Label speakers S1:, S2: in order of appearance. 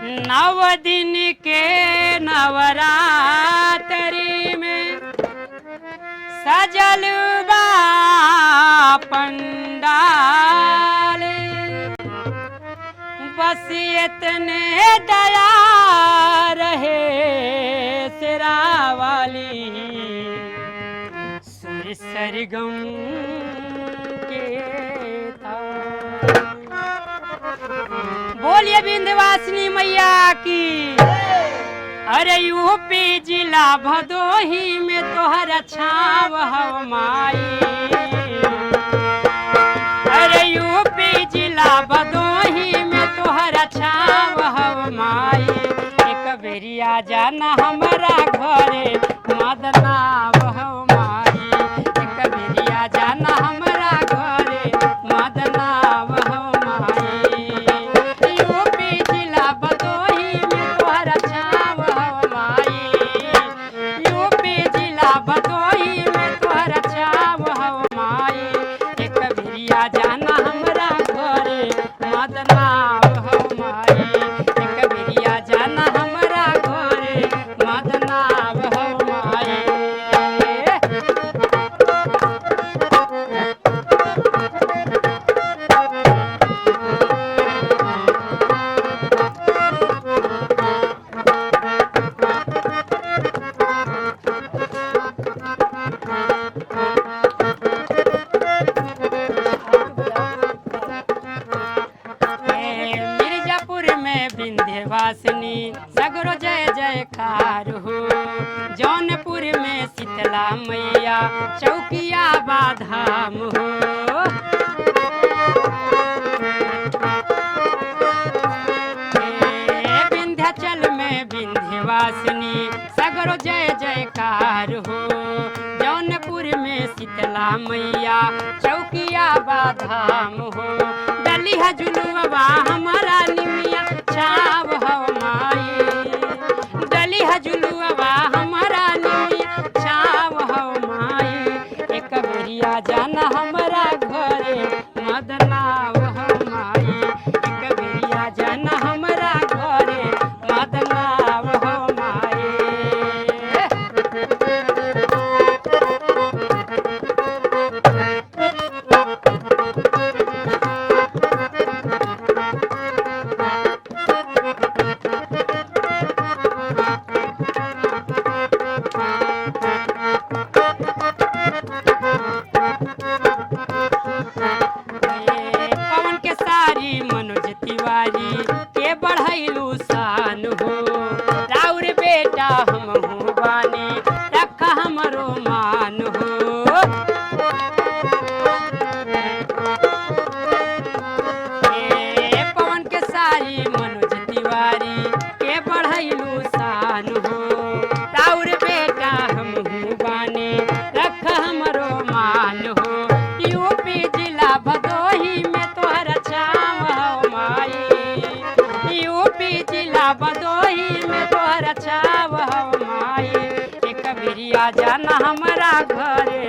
S1: नव दिन के नवरात्रि में सजल बा पंडाल। बस इतने दया रहे सिरा वाली सुर सरगम के ताल। बोलिए विंध्यवासिनी मैया की। अरे यूपी जिला भदोही में तोहर छाव हव माई। अरे यूपी जिला भदोही में तोहर छाव हव माई। एक बेरिया जाना हमारा घरे मदनाव हव माई। एक बेरिया जाना हमारा घरे मदनाव हव माई। यूपी जिला भदोही में तोहर छाव हव माई। यूपी जिला भदोही में तोहर छाव हव माई। एक बेरिया जाना हमरा घरे मदनाव हव माई। एक बेरिया जाना हमरा घरे मदनाव हव माई। मिर्जापुर में विंध्यवासिनी सगरो जय जयकार हो। जौनपुर में शीतला मैया चौकिया बाधाम हो। विंध्याचल में विंध्यवासिनी सगरो जय जयकार हो। जौनपुर में शीतला मैया चौकिया बाधाम हो। डलिया जुलुआ हमारा निमिया छाव हव माई। डलिया जुलुआ हमारा निमिया छाव हव माई। एक बेरिया जाना हमारा घरे मदनाव हव माई। एक बेरिया जाना हमारा घरे मदनाव हव माई। पवन के सारी मनोज तिवारी के बढ़ैलू शान हो। राउर बेटा हम हो बानी रखा हमरो मान हो। पवन के सारी मनोज तिवारी के बढ़ैलू शान हो। राउर बेटा हम हो बानी रखा हमरो मान हो। यूपी जिला भदोही में तोहर छाव हव माई। यूपी जिला भदोही में तोहर छाव हव माई। एक बेरिया जाना हमारा घरे